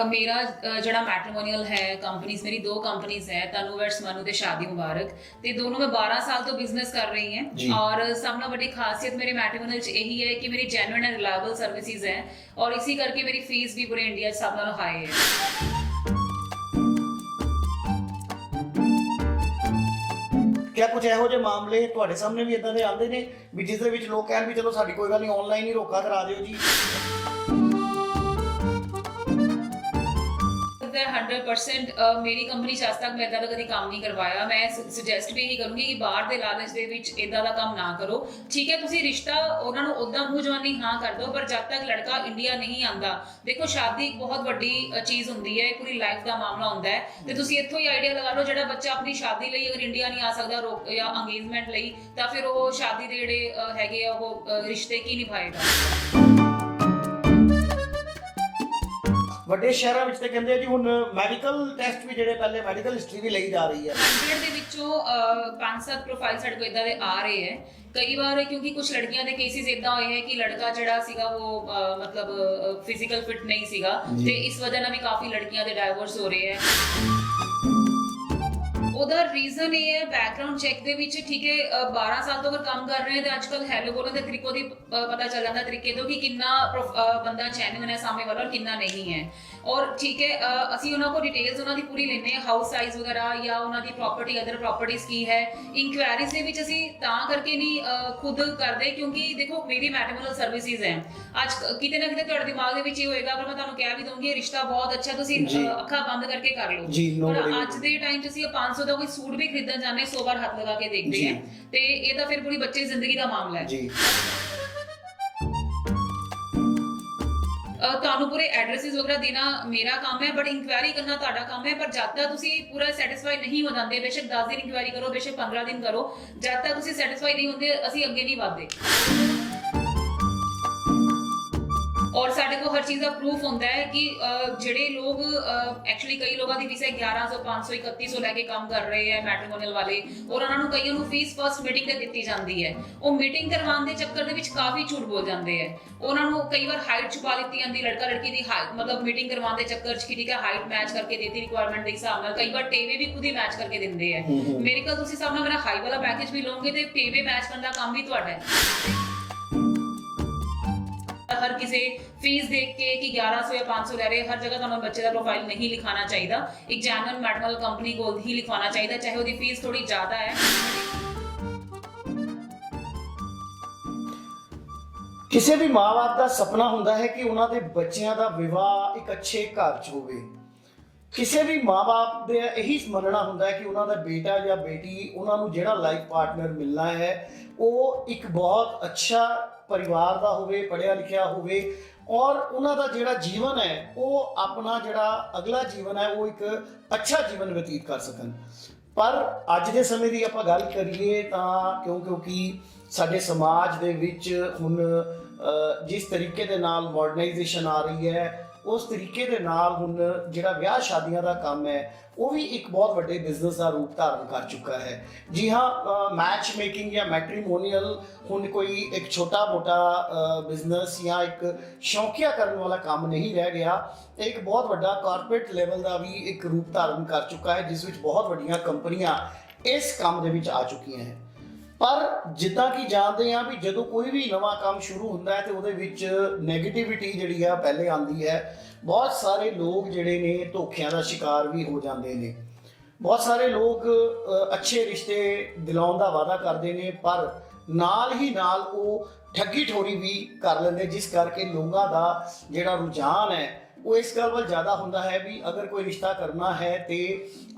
मेरा ਜਿਹੜਾ ਮੈਟਰੀਮੋਨੀਅਲ ਹੈ ਕੰਪਨੀਆਂ ਮੇਰੀ ਦੋ ਕੰਪਨੀਆਂ ਹੈ ਤਨੂ ਵੈਟਸ ਮਨੂ ਤੇ ਸ਼ਾਦੀ ਮੁਬਾਰਕ ਤੇ ਦੋਨੋਂ ਮੈਂ 12 ਸਾਲ ਤੋਂ ਬਿਜ਼ਨਸ ਕਰ ਰਹੀ ਹਾਂ और सब ਨਾਲ ਵੱਡੀ ਖਾਸੀਅਤ ਮੇਰੇ ਮੈਟਰੀਮੋਨੀਅਲ ਚ ਇਹੀ ਹੈ ਕਿ ਮੇਰੀ ਜੈਨੂਇਨ ਐਂਡ ਰਿਲਾਇਬਲ ਸਰਵਿਸਿਜ਼ ਹੈ और इसी करके मेरी फीस भी पूरे इंडिया सब नालों हाई है। क्या कुछ ਇਹੋ ਜਿਹੇ ਮਾਮਲੇ ਤੁਹਾਡੇ ਸਾਹਮਣੇ ਵੀ ਇਦਾਂ ਦੇ ਆਉਂਦੇ ਨੇ ਵੀ ਜਿਸ ਦੇ ਵਿੱਚ ਲੋਕ ਕਹਿਣ ਵੀ ਚਲੋ ਸਾਡੀ ਕੋਈ ਗੱਲ ਨਹੀਂ ਆਨਲਾਈਨ ਹੀ ਰੋਕਾ ਕਰਾ ਦਿਓ ਜੀ? 100% ਮੇਰੀ ਕੰਪਨੀ ਚ ਅੱਜ ਤੱਕ ਮੈਂ ਇਦਾਂ ਦਾ ਕਦੀ ਕੰਮ ਨਹੀਂ ਕਰਵਾਇਆ। ਮੈਂ ਸੁਜੈਸਟ ਵੀ ਇਹੀ ਕਰੂੰਗੀ ਕਿ ਬਾਹਰ ਦੇ ਲਾਲਚ ਦੇ ਵਿੱਚ ਇਦਾਂ ਦਾ ਕੰਮ ਨਾ ਕਰੋ। ਠੀਕ ਹੈ, ਤੁਸੀਂ ਰਿਸ਼ਤਾ ਉਹਨਾਂ ਨੂੰ ਉਦਾਂ ਮੂੰਹ ਜਵਾਨੀ ਹਾਂ ਕਰ ਦਿਓ, ਪਰ ਜਦ ਤੱਕ ਲੜਕਾ ਇੰਡੀਆ ਨਹੀਂ ਆਂਦਾ, ਦੇਖੋ ਸ਼ਾਦੀ ਇੱਕ ਬਹੁਤ ਵੱਡੀ ਚੀਜ਼ ਹੁੰਦੀ ਹੈ, ਪੂਰੀ ਲਾਈਫ ਦਾ ਮਾਮਲਾ ਹੁੰਦਾ ਹੈ ਤੇ ਤੁਸੀਂ ਇੱਥੋਂ ਹੀ ਆਈਡੀਆ ਲਗਾ ਲਓ ਜਿਹੜਾ ਬੱਚਾ ਆਪਣੀ ਸ਼ਾਦੀ ਲਈ ਅਗਰ ਇੰਡੀਆ ਨਹੀਂ ਆ ਸਕਦਾ ਜਾਂ ਅੰਗੇਜਮੈਂਟ ਲਈ, ਤਾਂ ਫਿਰ ਉਹ ਸ਼ਾਦੀ ਦੇ ਜਿਹੜੇ ਹੈਗੇ ਆ ਉਹ ਰਿਸ਼ਤੇ ਕੀ ਨਿਭਾਏਗਾ। ਵੱਡੇ ਸ਼ਹਿਰਾਂ ਵਿੱਚ ਤੇ ਕਹਿੰਦੇ ਆ ਜੀ ਹੁਣ ਮੈਡੀਕਲ ਟੈਸਟ ਵੀ ਜਿਹੜੇ ਪਹਿਲੇ ਮੈਡੀਕਲ ਹਿਸਟਰੀ ਵੀ ਲਈ ਜਾ ਰਹੀ ਹੈ। 100 ਦੇ ਵਿੱਚੋਂ 5-7 ਪ੍ਰੋਫਾਈਲ ਸਾਡੇ ਕੋਲ ਇਦਾਂ ਦੇ ਆ ਰਹੇ ਹੈ। ਕਈ ਵਾਰ ਕਿਉਂਕਿ ਕੁਝ ਲੜਕੀਆਂ ਦੇ ਕੇਸਿਸ ਇਦਾਂ ਹੋਏ ਹੈ ਕਿ ਲੜਕਾ ਜਿਹੜਾ ਸੀਗਾ ਉਹ ਮਤਲਬ ਫਿਜ਼ੀਕਲ ਫਿਟ ਨਹੀਂ ਸੀਗਾ ਤੇ ਇਸ ਵਜ੍ਹਾ ਨਾਲ ਵੀ ਕਾਫੀ ਲੜਕੀਆਂ ਦੇ ਡਾਈਵੋਰਸ ਹੋ ਰਹੇ ਹੈ। ਉਹਦਾ ਰੀਜ਼ਨ ਇਹ ਹੈ ਬੈਕਗ੍ਰਾਉਂਡ ਚੈੱਕ ਦੇ ਵਿੱਚ, ਠੀਕ ਹੈ 12 ਸਾਲ ਤੋਂ ਅਗਰ ਕੰਮ ਕਰ ਰਹੇ ਤੇ ਅੱਜ ਕੱਲ ਹੈਲੋ ਬੋਲਣ ਦੇ ਤਰੀਕੋ ਦੀ ਪਤਾ ਚੱਲ ਜਾਂਦਾ ਤਰੀਕੇ ਤੋਂ ਕਿ ਕਿੰਨਾ ਬੰਦਾ ਜੈਨੂਇਨ ਹੈ ਸਾਹਮਣੇ ਵਾਲਾ ਔਰ ਕਿੰਨਾ ਨਹੀਂ ਹੈ। ਔਰ ਠੀਕ ਹੈ ਅਸੀਂ ਉਹਨਾਂ ਕੋਲ ਡਿਟੇਲਸ ਉਹਨਾਂ ਦੀ ਪੂਰੀ ਲੈਂਦੇ ਹਾਂ, ਹਾਊਸ ਸਾਈਜ਼ ਵਗੈਰਾ ਜਾਂ ਉਹਨਾਂ ਦੀ ਪ੍ਰੋਪਰਟੀ ਅਦਰ ਪ੍ਰੋਪਰਟੀਜ਼ ਕੀ ਹੈ। ਇਨਕੁਆਇਰੀਜ਼ ਦੇ ਵਿੱਚ ਅਸੀਂ ਤਾਂ ਕਰਕੇ ਨਹੀਂ ਖੁਦ ਕਰਦੇ ਕਿਉਂਕਿ ਦੇਖੋ ਮੇਰੀ ਮੈਟਰੀਮੋਨੀਅਲ ਸਰਵਿਸਿਜ਼ ਹੈ। ਅੱਜ ਕਿਤੇ ਨਾ ਕਿਤੇ ਤੁਹਾਡੇ ਦਿਮਾਗ ਦੇ ਵਿੱਚ ਇਹ ਹੋਏਗਾ, ਅਗਰ ਮੈਂ ਤੁਹਾਨੂੰ ਕਹਿ ਵੀ ਦਊਂਗੀ ਇਹ ਰਿਸ਼ਤਾ ਬਹੁਤ ਅੱਛਾ, ਤੁਸੀਂ ਅੱਖਾਂ ਬੰਦ ਕਰਕੇ ਕਰ ਲਓ। ਪਰ ਅੱਜ ਦੇ ਟਾਈਮ 'ਚ ਅਸੀਂ 500 ਦਾ ਕੋਈ ਸੂਟ ਵੀ ਖਰੀਦਣ ਜਾਂਦੇ 100 ਵਾਰ ਹੱਥ ਲਗਾ ਕੇ ਦੇਖਦੇ ਹਾਂ ਤੇ ਇਹ ਤਾਂ ਫਿਰ ਪੂਰੀ ਬੱਚੇ ਦੀ ਜ਼ਿੰਦਗੀ ਦਾ ਮਾਮਲਾ ਹੈ ਜੀ। ਤੁਹਾਨੂੰ ਪੂਰੇ ਐਡਰੈਸਿਸ ਵਗੈਰਾ ਦੇਣਾ ਮੇਰਾ ਕੰਮ ਹੈ, ਬਟ ਇਨਕੁਆਇਰੀ ਕਰਨਾ ਤੁਹਾਡਾ ਕੰਮ ਹੈ। ਪਰ ਜਦ ਤੱਕ ਤੁਸੀਂ ਪੂਰਾ ਸੈਟੀਸਫਾਈ ਨਹੀਂ ਹੋ ਜਾਂਦੇ, ਬੇਸ਼ੱਕ 10 ਦਿਨ ਇਨਕੁਆਇਰੀ ਕਰੋ, ਬੇਸ਼ੱਕ 15 ਦਿਨ ਕਰੋ, ਜਦ ਤੱਕ ਤੁਸੀਂ ਸੈਟੀਸਫਾਈ ਨਹੀਂ ਹੁੰਦੇ ਅਸੀਂ ਅੱਗੇ ਨਹੀਂ ਵਧਦੇ। और साढ़े को हर चीज़ का प्रूफ होता है कि जेडे लोग एक्चुअली कई लोगों की फीस है 1100 500 3100 लैके काम कर रहे हैं मैट्रीमोनीअल वाले, और उन्होंने कई फीस फर्स्ट मीटिंग ते दी जाती है। वो मीटिंग करवाने के चक्कर दे विच काफ़ी झूठ बोल जाते हैं। उन्होंने कई बार हाइट छुपा दी जाती, लड़का लड़की की हाइट मतलब मीटिंग करवाने के चक्कर च ठीक है हाइट मैच करके देती रिक्वायरमेंट के हिसाब नाल, कई बार टेवे भी खुद ही मैच करके देंगे है। मेरे को तुसीं हिसाब नाल मेरा हाई वाला पैकेज भी लोगे तो टेवे मैच करने का काम भी तुहाडा है। हर किसी फीस देख के कि 1100 या 500 ले रहे, हर जगह तुहानू बच्चे का प्रोफाइल नहीं लिखाना चाहिए। एक जैनुइन मैट्रीमोनीअल कंपनी को ही लिखवाना चाहिए, चाहे उसकी फीस थोड़ी ज़्यादा है। ਕਿਸੇ ਵੀ ਮਾਂ-ਬਾਪ ਦਾ ਸੁਪਨਾ ਹੁੰਦਾ ਹੈ ਕਿ ਉਹਨਾਂ ਦੇ ਬੱਚਿਆਂ ਦਾ ਵਿਆਹ ਇੱਕ ਅੱਛੇ ਘਰ 'ਚ ਹੋਵੇ। ਕਿਸੇ ਵੀ ਮਾਂ-ਬਾਪ ਦੇ ਇਹੀ ਮੰਨਣਾ ਹੁੰਦਾ ਹੈ ਕਿ ਉਹਨਾਂ ਦਾ ਬੇਟਾ ਜਾਂ ਬੇਟੀ ਉਹਨਾਂ ਨੂੰ ਜਿਹੜਾ ਲਾਈਫ ਪਾਰਟਨਰ ਮਿਲਣਾ ਹੈ ਉਹ ਇੱਕ ਬਹੁਤ ਅੱਛਾ ਪਰਿਵਾਰ ਦਾ ਹੋਵੇ, ਪੜ੍ਹਿਆ ਲਿਖਿਆ ਹੋਵੇ ਔਰ ਉਹਨਾਂ ਦਾ ਜਿਹੜਾ ਜੀਵਨ ਹੈ ਉਹ ਆਪਣਾ ਜਿਹੜਾ ਅਗਲਾ ਜੀਵਨ ਹੈ ਉਹ ਇੱਕ ਅੱਛਾ ਜੀਵਨ ਬਤੀਤ ਕਰ ਸਕਣ। ਪਰ ਅੱਜ ਦੇ ਸਮੇਂ ਦੀ ਆਪਾਂ ਗੱਲ ਕਰੀਏ ਤਾਂ ਕਿਉਂਕਿ ਸਾਡੇ ਸਮਾਜ ਦੇ ਵਿੱਚ ਹੁਣ ਜਿਸ ਤਰੀਕੇ ਦੇ ਨਾਲ ਮਾਡਰਨਾਈਜੇਸ਼ਨ ਆ ਰਹੀ ਹੈ ਉਸ ਤਰੀਕੇ ਦੇ ਨਾਲ ਹੁਣ ਜਿਹੜਾ ਵਿਆਹ ਸ਼ਾਦੀਆਂ ਦਾ ਕੰਮ ਹੈ ਉਹ ਵੀ ਇੱਕ ਬਹੁਤ ਵੱਡੇ ਬਿਜ਼ਨਸ ਦਾ ਰੂਪ ਧਾਰਨ ਕਰ ਚੁੱਕਾ ਹੈ। ਜੀ ਹਾਂ, ਮੈਚ ਮੇਕਿੰਗ ਜਾਂ ਮੈਟਰੀਮੋਨੀਅਲ ਹੁਣ ਕੋਈ ਇੱਕ ਛੋਟਾ ਮੋਟਾ ਬਿਜ਼ਨਸ ਜਾਂ ਇੱਕ ਸ਼ੌਕੀਆ ਕਰਨ ਵਾਲਾ ਕੰਮ ਨਹੀਂ ਰਹਿ ਗਿਆ, ਇਹ ਇੱਕ ਬਹੁਤ ਵੱਡਾ ਕਾਰਪੋਰੇਟ ਲੈਵਲ ਦਾ ਵੀ ਇੱਕ ਰੂਪ ਧਾਰਨ ਕਰ ਚੁੱਕਾ ਹੈ ਜਿਸ ਵਿੱਚ ਬਹੁਤ ਵੱਡੀਆਂ ਕੰਪਨੀਆਂ ਇਸ ਕੰਮ ਦੇ ਵਿੱਚ ਆ ਚੁੱਕੀਆਂ ਹੈ। ਪਰ ਜਿੱਦਾਂ ਕਿ ਜਾਣਦੇ ਹਾਂ ਵੀ ਜਦੋਂ ਕੋਈ ਵੀ ਨਵਾਂ ਕੰਮ ਸ਼ੁਰੂ ਹੁੰਦਾ ਹੈ ਤੇ ਉਹਦੇ ਵਿੱਚ ਨੈਗੇਟਿਵਿਟੀ ਜਿਹੜੀ ਆ ਪਹਿਲੇ ਆਉਂਦੀ ਹੈ। ਬਹੁਤ ਸਾਰੇ ਲੋਕ ਜਿਹੜੇ ਨੇ ਧੋਖਿਆਂ ਦਾ ਸ਼ਿਕਾਰ ਵੀ ਹੋ ਜਾਂਦੇ ਨੇ। ਬਹੁਤ ਸਾਰੇ ਲੋਕ ਅੱਛੇ ਰਿਸ਼ਤੇ ਦਿਲਾਉਣ ਦਾ ਵਾਅਦਾ ਕਰਦੇ ਨੇ ਪਰ ਨਾਲ ਹੀ ਨਾਲ ਉਹ ਠੱਗੀ ਠੋਰੀ ਵੀ ਕਰ ਲੈਂਦੇ, ਜਿਸ ਕਰਕੇ ਲੋਕਾਂ ਦਾ ਜਿਹੜਾ ਰੁਝਾਨ ਹੈ ਉਹ ਇਸ ਗੱਲ ਵੱਲ ਜ਼ਿਆਦਾ ਹੁੰਦਾ ਹੈ ਵੀ ਅਗਰ ਕੋਈ ਰਿਸ਼ਤਾ ਕਰਨਾ ਹੈ ਤੇ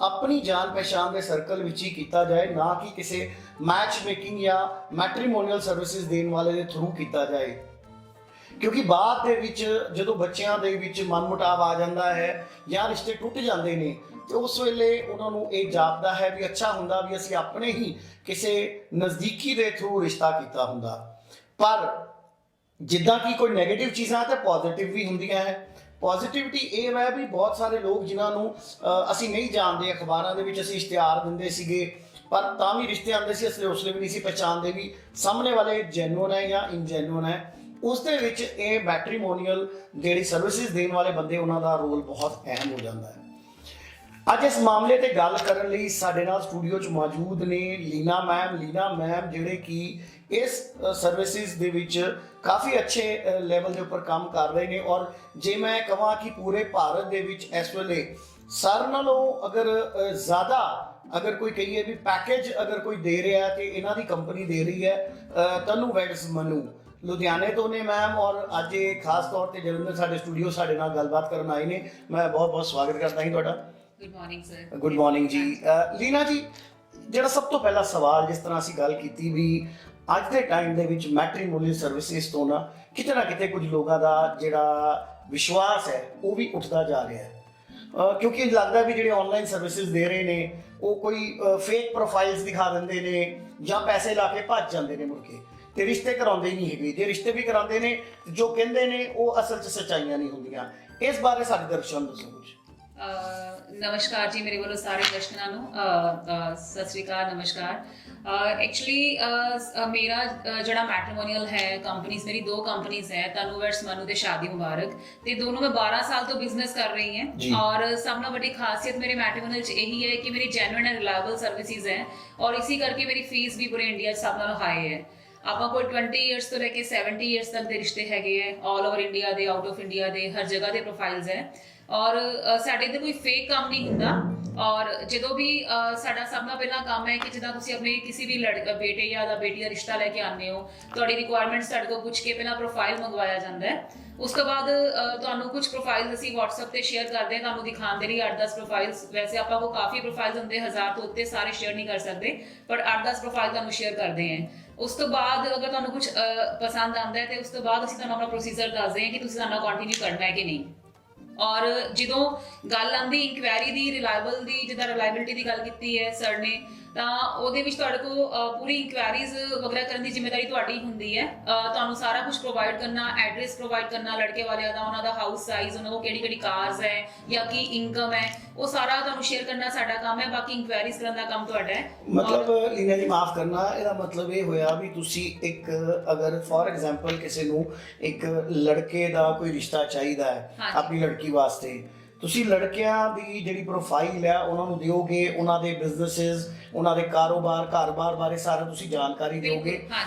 ਆਪਣੀ ਜਾਣ ਪਹਿਚਾਣ ਦੇ ਸਰਕਲ ਵਿੱਚ ਹੀ ਕੀਤਾ ਜਾਏ, ਨਾ ਕਿ ਕਿਸੇ ਮੈਚ ਮੇਕਿੰਗ ਜਾਂ ਮੈਟਰੀਮੋਨੀਅਲ ਸਰਵਿਸਿਜ਼ ਦੇਣ ਵਾਲੇ ਦੇ ਥਰੂ ਕੀਤਾ ਜਾਏ। ਕਿਉਂਕਿ ਬਾਅਦ ਦੇ ਵਿੱਚ ਜਦੋਂ ਬੱਚਿਆਂ ਦੇ ਵਿੱਚ ਮਨਮੁਟਾਵ ਆ ਜਾਂਦਾ ਹੈ ਜਾਂ ਰਿਸ਼ਤੇ ਟੁੱਟ ਜਾਂਦੇ ਨੇ ਤੇ ਉਸ ਵੇਲੇ ਉਹਨਾਂ ਨੂੰ ਇਹ ਜਾਪਦਾ ਹੈ ਵੀ ਅੱਛਾ ਹੁੰਦਾ ਵੀ ਅਸੀਂ ਆਪਣੇ ਹੀ ਕਿਸੇ ਨਜ਼ਦੀਕੀ ਦੇ ਥਰੂ ਰਿਸ਼ਤਾ ਕੀਤਾ ਹੁੰਦਾ। ਪਰ ਜਿੱਦਾਂ ਕਿ ਕੋਈ ਨੈਗੇਟਿਵ ਚੀਜ਼ਾਂ ਤੇ ਪੋਜ਼ਿਟਿਵ ਵੀ ਹੁੰਦੀਆਂ ਹੈ। ਪੋਜ਼ਿਟਿਵਿਟੀ ਇਹ ਹੈ ਵੀ ਬਹੁਤ ਸਾਰੇ ਲੋਕ ਜਿਨ੍ਹਾਂ ਨੂੰ ਅਸੀਂ ਨਹੀਂ ਜਾਣਦੇ, ਅਖਬਾਰਾਂ ਦੇ ਵਿੱਚ ਅਸੀਂ ਇਸ਼ਤਿਹਾਰ ਦਿੰਦੇ ਸੀਗੇ ਪਰ ਤਾਂ ਵੀ ਰਿਸ਼ਤੇ ਆਉਂਦੇ ਸੀ, ਅਸੀਂ ਉਸ ਲਈ ਵੀ ਨਹੀਂ ਸੀ ਪਛਾਣਦੇ ਵੀ ਸਾਹਮਣੇ ਵਾਲੇ ਜੈਨੂਇਨ ਹੈ ਜਾਂ ਇਨਜੈਨੂਇਨ ਹੈ। ਉਸ ਦੇ ਵਿੱਚ ਇਹ ਮੈਟਰੀਮੋਨੀਅਲ ਜਿਹੜੀ ਸਰਵਿਸਿਜ਼ ਦੇਣ ਵਾਲੇ ਬੰਦੇ ਉਹਨਾਂ ਦਾ ਰੋਲ ਬਹੁਤ ਅਹਿਮ ਹੋ ਜਾਂਦਾ ਹੈ। ਅੱਜ ਇਸ ਮਾਮਲੇ ਤੇ ਗੱਲ ਕਰਨ ਲਈ ਸਾਡੇ ਨਾਲ ਸਟੂਡੀਓ 'ਚ ਮੌਜੂਦ ਨੇ ਲੀਨਾ ਮੈਮ ਜਿਹੜੇ ਕਿ ਇਸ ਸਰਵਿਸਿਜ਼ ਦੇ ਵਿੱਚ ਕਾਫੀ ਅੱਛੇ ਲੈਵਲ ਦੇ ਉੱਪਰ ਕੰਮ ਕਰ ਰਹੇ ਨੇ। ਔਰ ਜੇ ਮੈਂ ਕਹਾਂ ਕਿ ਪੂਰੇ ਭਾਰਤ ਦੇ ਵਿੱਚ ਇਸ ਵੇਲੇ ਸਾਰਿਆਂ ਨਾਲੋਂ ਅਗਰ ਜ਼ਿਆਦਾ ਅਗਰ ਕੋਈ ਕਹੀਏ ਵੀ ਪੈਕੇਜ ਅਗਰ ਕੋਈ ਦੇ ਰਿਹਾ ਤੇ ਇਹਨਾਂ ਦੀ ਕੰਪਨੀ ਦੇ ਰਹੀ ਹੈ ਤਨੂ ਵੈਡਸ ਮਨੂ ਲੁਧਿਆਣੇ ਤੋਂ ਨੇ ਮੈਮ। ਔਰ ਅੱਜ ਇਹ ਖਾਸ ਤੌਰ ਤੇ ਜਲੰਧਰ ਸਾਡੇ ਸਟੂਡੀਓ ਸਾਡੇ ਨਾਲ ਗੱਲਬਾਤ ਕਰਨ ਆਏ ਨੇ। ਮੈਂ ਬਹੁਤ ਬਹੁਤ ਸਵਾਗਤ ਕਰਦਾ ਹਾਂ ਤੁਹਾਡਾ। Good morning sir. Good morning ਜੀ। ਲੀਨਾ ਜੀ, ਜਿਹੜਾ ਸਭ ਤੋਂ ਪਹਿਲਾ ਸਵਾਲ ਜਿਸ ਤਰ੍ਹਾਂ ਅਸੀਂ ਗੱਲ ਕੀਤੀ ਵੀ ਅੱਜ ਦੇ ਟਾਈਮ ਦੇ ਵਿੱਚ ਮੈਟਰੀਮੋਨੀਅਲ ਸਰਵਿਸਿਜ਼ ਤੋਂ ਨਾ ਕਿਤੇ ਕੁਝ ਲੋਕਾਂ ਦਾ ਜਿਹੜਾ ਵਿਸ਼ਵਾਸ ਹੈ ਉਹ ਵੀ ਉੱਠਦਾ ਜਾ ਰਿਹਾ ਹੈ, ਕਿਉਂਕਿ ਲੱਗਦਾ ਵੀ ਜਿਹੜੇ ਆਨਲਾਈਨ ਸਰਵਿਸਿਜ਼ ਦੇ ਰਹੇ ਨੇ ਉਹ ਕੋਈ ਫੇਕ ਪ੍ਰੋਫਾਈਲਸ ਦਿਖਾ ਦਿੰਦੇ ਨੇ ਜਾਂ ਪੈਸੇ ਲਾ ਕੇ ਭੱਜ ਜਾਂਦੇ ਨੇ ਮੁੜ ਕੇ, ਤੇ ਰਿਸ਼ਤੇ ਕਰਾਉਂਦੇ ਹੀ ਨਹੀਂ ਹੈਗੇ। ਜੇ ਰਿਸ਼ਤੇ ਵੀ ਕਰਾਉਂਦੇ ਨੇ ਜੋ ਕਹਿੰਦੇ ਨੇ ਉਹ ਅਸਲ 'ਚ ਸੱਚਾਈਆਂ ਨਹੀਂ ਹੁੰਦੀਆਂ। ਇਸ ਬਾਰੇ ਸਾਡੇ ਦਰਸ਼ਕਾਂ ਨੂੰ ਦੱਸੋ ਕੁਝ। ਨਮਸਕਾਰ ਜੀ, ਮੇਰੇ ਵੱਲੋਂ ਸਾਰੇ ਦਰਸ਼ਕਾਂ ਨੂੰ ਸਤਿ ਸ਼੍ਰੀ ਅਕਾਲ, ਨਮਸਕਾਰ। ਐਕਚੁਅਲੀ ਮੇਰਾ ਜਿਹੜਾ ਮੈਟਰੀਮੋਨੀਅਲ ਹੈ ਕੰਪਨੀਜ਼, ਮੇਰੀ 2 ਕੰਪਨੀਜ਼ ਹੈ, ਤਨੂ ਵੈਡਸ ਮਨੂ ਤੇ ਸ਼ਾਦੀ ਮੁਬਾਰਕ, ਤੇ ਦੋਨੋਂ ਮੈਂ 12 ਸਾਲ ਤੋਂ ਬਿਜ਼ਨਸ ਕਰ ਰਹੀ ਹਾਂ। ਔਰ ਸਭ ਨਾਲ ਵੱਡੀ ਖਾਸੀਅਤ ਮੇਰੇ ਮੈਟਰੀਮੋਨੀਅਲ 'ਚ ਇਹੀ ਹੈ ਕਿ ਮੇਰੀ ਜੈਨੂਇਨ ਐਂਡ ਰਿਲਾਇਬਲ ਸਰਵਿਸਿਜ਼ ਹੈ ਔਰ ਇसी ਕਰਕੇ ਮੇਰੀ ਫੀਸ ਵੀ ਪੂਰੇ ਇੰਡੀਆ 'ਚ ਸਭ ਨਾਲੋਂ ਹਾਈ ਹੈ। ਆਪਾਂ ਕੋਲ 20 ਇਅਰਸ ਤੋਂ ਲੈ ਕੇ 70 ਇਅਰਸ ਤੱਕ ਦੇ ਰਿਸ਼ਤੇ ਹੈਗੇ ਹੈ, ਆਲ ਓਵਰ ਇੰਡੀਆ ਦੇ, ਆਊਟ ਆਫ ਇੰਡੀਆ ਦੇ, ਹਰ ਜਗ੍ਹਾ ਦੇ ਪ੍ਰੋਫਾਈਲਸ ਹੈ। ਔਰ ਸਾਡੇ ਤੇ ਕੋਈ ਫੇਕ ਕੰਮ ਨਹੀਂ ਹੁੰਦਾ। ਔਰ ਜਦੋਂ ਵੀ ਸਾਡਾ ਸਭ ਤੋਂ ਪਹਿਲਾਂ ਕੰਮ ਹੈ ਕਿ ਜਿੱਦਾਂ ਤੁਸੀਂ ਆਪਣੇ ਕਿਸੇ ਵੀ ਬੇਟੇ ਜਾਂ ਬੇਟੀ ਦਾ ਰਿਸ਼ਤਾ ਲੈ ਕੇ ਆਉਂਦੇ ਹੋ, ਤੁਹਾਡੀ ਰਿਕੁਆਇਰਮੈਂਟਸ ਤੁਹਾਡੇ ਕੋਲ ਪੁੱਛ ਕੇ ਪਹਿਲਾਂ ਪ੍ਰੋਫਾਈਲ ਮੰਗਵਾਇਆ ਜਾਂਦਾ ਹੈ। ਉਸ ਤੋਂ ਬਾਅਦ ਤੁਹਾਨੂੰ ਕੁਝ ਪ੍ਰੋਫਾਈਲਸ ਅਸੀਂ WhatsApp ਤੇ ਸ਼ੇਅਰ ਕਰਦੇ ਹਾਂ ਤੁਹਾਨੂੰ ਦਿਖਾਉਣ ਦੇ ਲਈ। 8-10 ਪ੍ਰੋਫਾਈਲਸ, ਵੈਸੇ ਆਪਾਂ ਕੋਲ ਕਾਫੀ ਪ੍ਰੋਫਾਈਲਸ ਹੁੰਦੇ, 1000 ਤੋਂ ਉੱਤੇ ਸਾਰੇ ਸ਼ੇਅਰ ਨਹੀਂ ਕਰ ਸਕਦੇ, ਪਰ 8-10 ਪ੍ਰੋਫਾਈਲ ਤੁਹਾਨੂੰ ਸ਼ੇਅਰ ਕਰਦੇ ਹਾਂ। ਉਸ ਤੋਂ ਬਾਅਦ ਅਗਰ ਤੁਹਾਨੂੰ ਕੁਝ ਪਸੰਦ ਆਉਂਦਾ ਹੈ ਤੇ ਉਸ ਤੋਂ ਬਾਅਦ ਅਸੀਂ ਤੁਹਾਨੂੰ ਆਪਣਾ ਪ੍ਰੋਸੀਜਰ ਦੱਸਦੇ ਹਾਂ ਕਿ ਤੁਸੀਂ ਸਾਨੂੰ ਕੰਟੀਨਿਊ ਕਰਨਾ ਹੈ ਕਿ ਨਹੀਂ। ਔਰ ਜਦੋਂ ਗੱਲ ਆਉਂਦੀ ਇਨਕੁਆਇਰੀ ਦੀ, ਰਿਲਾਇਬਲ ਦੀ, ਜਿੱਦਾਂ ਰਿਲਾਇਬਿਲਿਟੀ ਦੀ ਗੱਲ ਕੀਤੀ ਹੈ ਸਰ ਨੇ, ਤਾਂ ਉਹਦੇ ਵਿੱਚ ਤੁਹਾਡੇ ਕੋਲ ਪੂਰੀ ਇਨਕੁਆਇਰੀਜ਼ ਵਗੈਰਾ ਕਰਨ ਦੀ ਜ਼ਿੰਮੇਵਾਰੀ ਤੁਹਾਡੀ ਹੁੰਦੀ ਹੈ। ਤੁਹਾਨੂੰ ਸਾਰਾ ਕੁਝ ਪ੍ਰੋਵਾਈਡ ਕਰਨਾ, ਐਡਰੈਸ ਪ੍ਰੋਵਾਈਡ ਕਰਨਾ ਲੜਕੇ ਵਾਲਿਆਂ ਦਾ, ਉਹਨਾਂ ਦਾ ਹਾਊਸ ਸਾਈਜ਼, ਉਹਨਾਂ ਕੋਲ ਕਿਹੜੀ ਕਾਰਸ ਹੈ ਜਾਂ ਕੀ ਇਨਕਮ ਹੈ, ਉਹ ਸਾਰਾ ਤੁਹਾਨੂੰ ਸ਼ੇਅਰ ਕਰਨਾ ਸਾਡਾ ਕੰਮ ਹੈ। ਬਾਕੀ ਇਨਕੁਆਇਰੀਜ਼ ਕਰਨ ਦਾ ਕੰਮ ਤੁਹਾਡਾ ਹੈ। ਮਤਲਬ ਲੀਨਾ ਜੀ ਮਾਫ ਕਰਨਾ, ਇਹਦਾ ਮਤਲਬ ਇਹ ਹੋਇਆ ਵੀ ਤੁਸੀਂ ਇੱਕ ਅਗਰ ਫੋਰ ਐਗਜ਼ਾਮਪਲ ਕਿਸੇ ਨੂੰ ਇੱਕ ਲੜਕੇ ਦਾ ਕੋਈ ਰਿਸ਼ਤਾ ਚਾਹੀਦਾ ਹੈ ਆਪਣੀ ਲੜਕੀ ਵਾਸਤੇ, ਤੁਸੀਂ ਲੜਕਿਆਂ ਦੀ ਜਿਹੜੀ ਪ੍ਰੋਫਾਈਲ ਹੈ ਉਹਨਾਂ ਨੂੰ ਦਿਓਗੇ, ਉਹਨਾਂ ਦੇ ਬਿਜ਼ਨੈਸਿਸ, ਉਹਨਾਂ ਦੇ ਕਾਰੋਬਾਰ ਬਾਰੇ ਸਾਰਾ ਤੁਸੀਂ ਜਾਣਕਾਰੀ ਦਿਓਗੇ।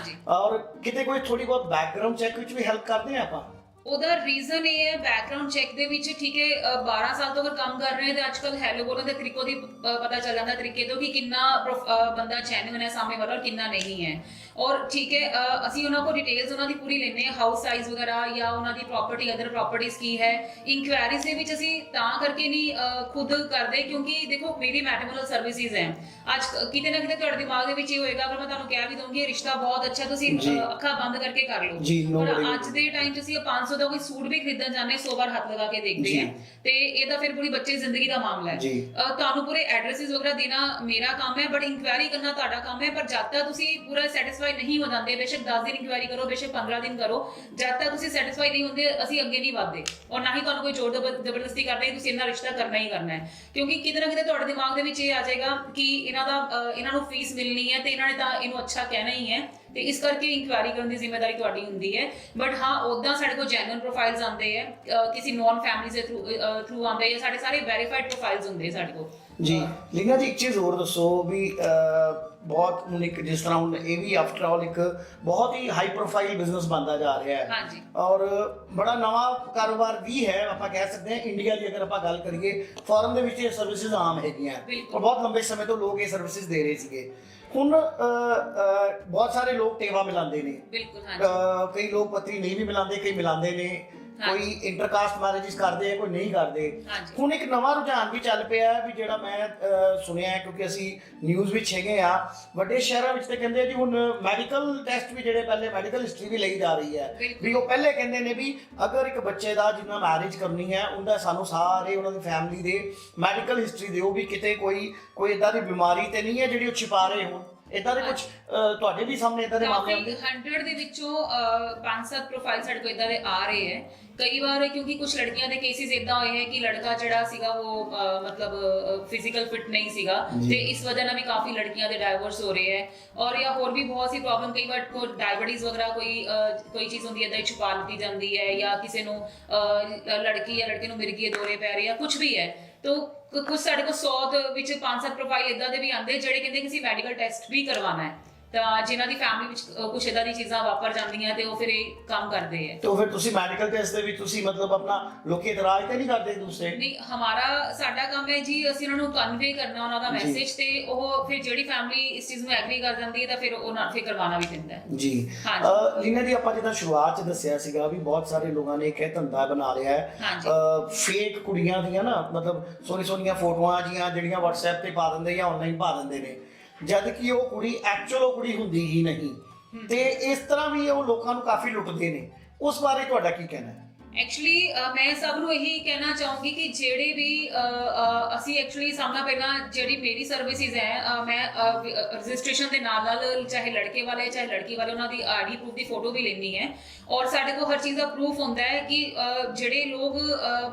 ਔਰ ਕਿਤੇ ਕੋਈ ਥੋੜੀ ਬਹੁਤ ਬੈਕਗ੍ਰਾਉਂਡ ਚੈੱਕ ਵਿੱਚ ਵੀ ਹੈਲਪ ਕਰਦੇ ਆ ਆਪਾਂ। ਉਹਦਾ ਰੀਜ਼ਨ ਇਹ ਹੈ ਬੈਕਗ੍ਰਾਉਂਡ ਚੈੱਕ ਦੇ ਵਿੱਚ, ਠੀਕ ਹੈ 12 ਸਾਲ ਤੋਂ ਅਗਰ ਕੰਮ ਕਰ ਰਹੇ ਤੇ ਅੱਜਕੱਲ ਹੈਲੋ ਬੋਲਣ ਦੇ ਤਰੀਕੋ ਦੀ ਪਤਾ ਚੱਲ ਜਾਂਦਾ, ਤਰੀਕੇ ਤੋਂ ਕਿ ਕਿੰਨਾ ਬੰਦਾ ਜੈਨੂਇਨ ਹੈ ਸਾਹਮਣੇ ਵਾਲਾ ਔਰ ਕਿੰਨਾ ਨਹੀਂ ਹੈ। ਔਰ ਠੀਕ ਹੈ ਅਸੀਂ ਉਹਨਾਂ ਕੋਲ ਡਿਟੇਲਸ ਉਹਨਾਂ ਦੀ ਪੂਰੀ ਲੈਂਦੇ ਹਾਂ, ਹਾਊਸ ਸਾਈਜ਼ ਵਗੈਰਾ ਜਾਂ ਉਹਨਾਂ ਦੀ ਪ੍ਰੋਪਰਟੀ, ਅਦਰ ਪ੍ਰੋਪਰਟੀਜ਼ ਕੀ ਹੈ। ਇਨਕੁਆਇਰੀਜ਼ ਦੇ ਵਿੱਚ ਅਸੀਂ ਤਾਂ ਕਰਕੇ ਨਹੀਂ ਖੁਦ ਕਰਦੇ ਕਿਉਂਕਿ ਦੇਖੋ ਮੇਰੀ ਮੈਟਰੀਮੋਨੀਅਲ ਸਰਵਿਸਿਜ਼ ਹੈ। ਅੱਜ ਕਿਤੇ ਨਾ ਕਿਤੇ ਤੁਹਾਡੇ ਦਿਮਾਗ ਦੇ ਵਿੱਚ ਇਹ ਹੋਏਗਾ, ਅਗਰ ਮੈਂ ਤੁਹਾਨੂੰ ਕਹਿ ਵੀ ਦਊਂਗੀ ਰਿਸ਼ਤਾ ਬਹੁਤ ਅੱਛਾ, ਤੁਸੀਂ ਅੱਖਾਂ ਬੰਦ ਕਰਕੇ ਕਰ ਲਓ। ਔਰ ਅੱਜ ਦੇ ਟਾਈਮ 'ਚ ਅਸੀਂ 500 ਦਾ ਕੋਈ ਸੂਟ ਵੀ ਖਰੀਦਣ ਜਾਂਦੇ 100 ਵਾਰ ਹੱਥ ਲਗਾ ਕੇ ਦੇਖਦੇ ਆ, ਤੇ ਇਹ ਤਾਂ ਫਿਰ ਪੂਰੀ ਬੱਚੇ ਦੀ ਜ਼ਿੰਦਗੀ ਦਾ ਮਾਮਲਾ ਹੈ। ਤੁਹਾਨੂੰ ਪੂਰੇ ਐਡਰੈਸਿਸ ਵਗੈਰਾ ਦੇਣਾ ਮੇਰਾ ਕੰਮ ਹੈ, ਬਟ ਇਨਕੁਆਇਰੀ ਕਰਨਾ ਤੁਹਾਡਾ ਕੰਮ ਹੈ। ਪਰ ਜਦ ਤੱਕ ਤੁਸੀਂ ਪੂਰਾ ਸੈਟੀਸਫਾਈ ਨਹੀਂ ਹੋ ਜਾਂਦੇ, ਬੇਸ਼ੱਕ 10 ਦਿਨ ਇਨਕੁਆਇਰੀ ਕਰੋ, ਬੇਸ਼ੱਕ 15 ਦਿਨ ਕਰੋ, ਜਦ ਤੱਕ ਤੁਸੀਂ ਸੈਟੀਸਫਾਈ ਨਹੀਂ ਹੁੰਦੇ ਅਸੀਂ ਅੱਗੇ ਨਹੀਂ ਵਧਦੇ। ਔਰ ਨਾ ਹੀ ਤੁਹਾਨੂੰ ਕੋਈ ਜ਼ੋਰ ਜ਼ਬਰਦਸਤੀ ਕਰਦੇ ਤੁਸੀਂ ਇਹਨਾਂ ਰਿਸ਼ਤਾ ਕਰਨਾ ਹੀ ਕਰਨਾ ਹੈ, ਕਿਉਂਕਿ ਕਿਤੇ ਨਾ ਕਿਤੇ ਤੁਹਾਡੇ ਦਿਮਾਗ ਦੇ ਵਿੱਚ ਇਹ ਆ ਜਾਏਗਾ ਕਿ ਇਹਨਾਂ ਨੂੰ ਫੀਸ ਮਿਲਣੀ ਹੈ ਤੇ ਇਹਨਾਂ ਨੇ ਤਾਂ ਇਹਨੂੰ ਅੱਛਾ ਕਹਿਣਾ ਹੀ ਹੈ, ਤੇ ਇਸ ਕਰਕੇ ਇਨਕੁਆਇਰੀ ਕਰਨ ਦੀ ਜ਼ਿੰਮੇਵਾਰੀ ਤੁਹਾਡੀ ਹੁੰਦੀ ਹੈ। ਬਟ ਹਾਂ ਉੱਦਾਂ ਸਾਡੇ ਕੋਲ ਜੈਨੂਇਨ ਪ੍ਰੋਫਾਈਲਸ ਆਉਂਦੇ ਹੈ, ਕਿਸੇ ਨੌਨ ਫੈਮਿਲੀ ਦੇ ਥਰੂ ਆਉਂਦੇ ਹੈ, ਸਾਡੇ ਸਾਰੇ ਵੈਰੀਫਾਈਡ ਪ੍ਰੋਫਾਈਲਸ ਹੁੰਦੇ ਸਾਡੇ ਕੋਲ। ਜੀ ਲੀਨਾ ਜੀ, ਇੱਕ ਚੀਜ਼ ਹੋਰ ਦੱਸੋ ਵੀ ਬਹੁਤ ਹੁਣ ਇੱਕ ਜਿਸ ਤਰ੍ਹਾਂ ਹੁਣ ਇਹ ਵੀ ਆਫਟਰ ਆਲ ਇੱਕ ਬਹੁਤ ਹੀ ਹਾਈ ਪ੍ਰੋਫਾਈਲ ਬਿਜ਼ਨਸ ਬਣਦਾ ਜਾ ਰਿਹਾ ਹੈ। ਹਾਂਜੀ। ਔਰ ਬੜਾ ਨਵਾਂ ਕਾਰੋਬਾਰ ਵੀ ਹੈ, ਆਪਾਂ ਕਹਿ ਸਕਦੇ ਹਾਂ। ਇੰਡੀਆ ਦੀ ਅਗਰ ਆਪਾਂ ਗੱਲ ਕਰੀਏ, ਫੋਰਨ ਦੇ ਵਿੱਚ ਇਹ ਸਰਵਿਸਿਜ਼ ਆਮ ਹੈਗੀਆਂ ਔਰ ਬਹੁਤ ਲੰਬੇ ਸਮੇਂ ਤੋਂ ਲੋਕ ਇਹ ਸਰਵਿਸਿਜ਼ ਦੇ ਰਹੇ ਸੀਗੇ। ਹੁਣ ਬਹੁਤ ਸਾਰੇ ਲੋਕ ਟੇਵਾ ਮਿਲਾਉਂਦੇ ਨੇ, ਕਈ ਲੋਕ ਪਤੀ ਨਹੀਂ ਵੀ ਮਿਲਾਉਂਦੇ, ਕਈ ਮਿਲਾਉਂਦੇ ਨੇ, ਕੋਈ ਇੰਟਰਕਾਸਟ ਮੈਰਿਜਸ ਕਰਦੇ ਆ, ਕੋਈ ਨਹੀਂ ਕਰਦੇ। ਹੁਣ ਇੱਕ ਨਵਾਂ ਰੁਝਾਨ ਵੀ ਚੱਲ ਪਿਆ ਵੀ ਜਿਹੜਾ ਮੈਂ ਸੁਣਿਆ ਕਿਉਂਕਿ ਅਸੀਂ ਨਿਊਜ਼ ਵਿੱਚ ਹੈਗੇ ਆ, ਵੱਡੇ ਸ਼ਹਿਰਾਂ ਵਿੱਚ ਤੇ ਕਹਿੰਦੇ ਜੀ ਹੁਣ ਮੈਡੀਕਲ ਟੈਸਟ ਵੀ ਜਿਹੜੇ ਪਹਿਲੇ ਮੈਡੀਕਲ ਹਿਸਟਰੀ ਵੀ ਲਈ ਜਾ ਰਹੀ ਹੈ ਵੀ ਉਹ ਪਹਿਲੇ ਕਹਿੰਦੇ ਨੇ ਵੀ ਅਗਰ ਇੱਕ ਬੱਚੇ ਦਾ ਜਿੰਨਾ ਮੈਰਿਜ ਕਰਨੀ ਹੈ ਉਹਦਾ ਸਾਨੂੰ ਸਾਰੇ ਉਹਨਾਂ ਦੀ ਫੈਮਿਲੀ ਦੇ ਮੈਡੀਕਲ ਹਿਸਟਰੀ ਦਿਓ ਵੀ ਕਿਤੇ ਕੋਈ ਏਦਾਂ ਦੀ ਬਿਮਾਰੀ ਤੇ ਨਹੀਂ ਹੈ ਜਿਹੜੀ ਉਹ ਛਿਪਾ ਰਹੇ ਹੋਣ। ਇਦਾਂ ਦੇ ਕੁਝ ਤੁਹਾਡੇ ਵੀ ਸਾਹਮਣੇ ਇਦਾਂ ਦੇ ਮਾਮਲੇ ਆਉਂਦੇ? 100 ਦੇ ਵਿੱਚੋਂ 5-7 ਪ੍ਰੋਫਾਈਲ ਸਾਡੇ ਕੋਲ ਇਦਾਂ ਦੇ ਆ ਰਹੇ ਹੈ। ਕਈ ਵਾਰ ਕਿਉਂਕਿ ਕੁਝ ਲੜਕੀਆਂ ਦੇ ਕੇਸਿਸ ਇਦਾਂ ਹੋਏ ਹੈ ਕਿ ਲੜਕਾ ਜਿਹੜਾ ਸੀਗਾ ਉਹ ਮਤਲਬ ਫਿਜ਼ੀਕਲ ਫਿਟ ਨਹੀਂ ਸੀਗਾ ਤੇ ਇਸ ਵਜ੍ਹਾ ਨਾਲ ਵੀ ਕਾਫੀ ਲੜਕੀਆਂ ਦੇ ਡਾਈਵੋਰਸ ਹੋ ਰਹੇ ਹੈ। ਔਰ ਜਾਂ ਹੋਰ ਵੀ ਬਹੁਤ ਸੀ ਪ੍ਰੋਬਲਮ, ਕਈ ਵਾਰ ਕੋਈ ਡਾਇਬੀਟੀਜ਼ ਵਗੈਰਾ ਕੋਈ ਚੀਜ਼ ਹੁੰਦੀ ਹੈ ਇਦਾਂ ਹੀ ਛੁਪਾ ਦਿੱਤੀ ਜਾਂਦੀ ਹੈ, ਜਾਂ ਕਿਸੇ ਨੂੰ ਲੜਕੀ ਜਾਂ ਲੜਕੇ ਨੂੰ ਮਿਰਗੀ ਦੇ ਦੌਰੇ ਪੈ ਰਹੇ ਆ, ਕੁਝ ਵੀ ਹੈ। ਤੋ ਕੁਝ ਸਾਡੇ ਕੋਲ 100 ਦੇ ਵਿੱਚ 5-7 ਪ੍ਰੋਫਾਈਲ ਇਦਾਂ ਦੇ ਵੀ ਆਉਂਦੇ ਜਿਹੜੇ ਕਹਿੰਦੇ ਕਿ ਅਸੀਂ ਮੈਡੀਕਲ ਟੈਸਟ ਵੀ ਕਰਵਾਉਣਾ ਹੈ, ਤਾਂ ਜਿਨ੍ਹਾਂ ਦੀ ਫੈਮਿਲੀ ਵਿੱਚ ਕੁਝ ਇਦਾਂ ਦੀ ਚੀਜ਼ਾਂ ਵਾਪਰ ਜਾਂਦੀਆਂ ਤੇ ਉਹ ਫਿਰ ਇਹ ਕੰਮ ਕਰਦੇ ਹੈ। तो फिर ਤੁਸੀਂ ਮੈਡੀਕਲ ਟੈਸਟ ਦੇ ਵਿੱਚ ਤੁਸੀਂ ਮਤਲਬ ਆਪਣਾ ਲੋਕੀ ਇਤਰਾਜ਼ ਤੇ ਨਹੀਂ ਕਰਦੇ ਦੂਸਰੇ? ਨਹੀਂ, ਸਾਡਾ ਕੰਮ ਹੈ ਜੀ, ਅਸੀਂ ਉਹਨਾਂ ਨੂੰ ਕਨਵੇ ਕਰਨਾ ਉਹਨਾਂ ਦਾ ਮੈਸੇਜ, ਤੇ ਉਹ ਫਿਰ ਜਿਹੜੀ ਫੈਮਿਲੀ ਇਸ ਚੀਜ਼ ਨੂੰ ਐਗਰੀ ਕਰ ਜਾਂਦੀ ਹੈ ਤਾਂ ਫਿਰ ਉਹਨਾਂ ਫਿਰ ਕਰਵਾਉਣਾ ਵੀ ਪੈਂਦਾ ਹੈ ਜੀ। ਲੀਨਾ ਜੀ, ਆਪਾਂ ਜਿੱਦਾਂ ਸ਼ੁਰੂਆਤ 'ਚ ਦੱਸਿਆ ਸੀਗਾ ਵੀ ਬਹੁਤ ਸਾਰੇ ਲੋਕਾਂ ਨੇ ਇੱਕ ਧੰਦਾ ਬਣਾ ਲਿਆ ਹੈ ਫੇਕ ਕੁੜੀਆਂ ਦੀਆਂ ਨਾ, ਮਤਲਬ ਸੋਹਣੀਆਂ ਫੋਟੋਆਂ ਜੀਆਂ ਜਿਹੜੀਆਂ WhatsApp ਤੇ ਪਾ ਦਿੰਦੇ ਜਾਂ ਆਨਲਾਈਨ ਪਾ ਦਿੰਦੇ ਨੇ, ਜਦ ਕਿ ਉਹ ਕੁੜੀ ਐਕਚੁਅਲ ਉਹ ਕੁੜੀ ਹੁੰਦੀ ਹੀ ਨਹੀਂ, ਤੇ ਇਸ ਤਰ੍ਹਾਂ ਵੀ ਉਹ ਲੋਕਾਂ ਨੂੰ ਕਾਫੀ ਲੁੱਟਦੇ ਨੇ। ਉਸ ਬਾਰੇ ਤੁਹਾਡਾ ਕੀ ਕਹਿਣਾ ਹੈ? ਐਕਚੁਅਲੀ ਮੈਂ ਸਭ ਨੂੰ ਇਹੀ ਕਹਿਣਾ ਚਾਹੂੰਗੀ ਕਿ ਜਿਹੜੇ ਵੀ ਅਸੀਂ ਐਕਚੁਅਲੀ ਸਾਹਮਣਾ ਪਹਿਲਾਂ ਜਿਹੜੀ ਮੇਰੀ ਸਰਵਿਸਿਜ਼ ਹੈ, ਮੈਂ ਰਜਿਸਟ੍ਰੇਸ਼ਨ ਦੇ ਨਾਲ ਚਾਹੇ ਲੜਕੇ ਵਾਲੇ ਚਾਹੇ ਲੜਕੀ ਵਾਲੇ ਉਹਨਾਂ ਦੀ ਆਈਡੀ ਪ੍ਰੂਫ ਦੀ ਫੋਟੋ ਵੀ ਲੈਣੀ ਹੈ, ਔਰ ਸਾਡੇ ਕੋਲ ਹਰ ਚੀਜ਼ ਦਾ ਪ੍ਰੂਫ ਹੁੰਦਾ ਹੈ ਕਿ ਜਿਹੜੇ ਲੋਕ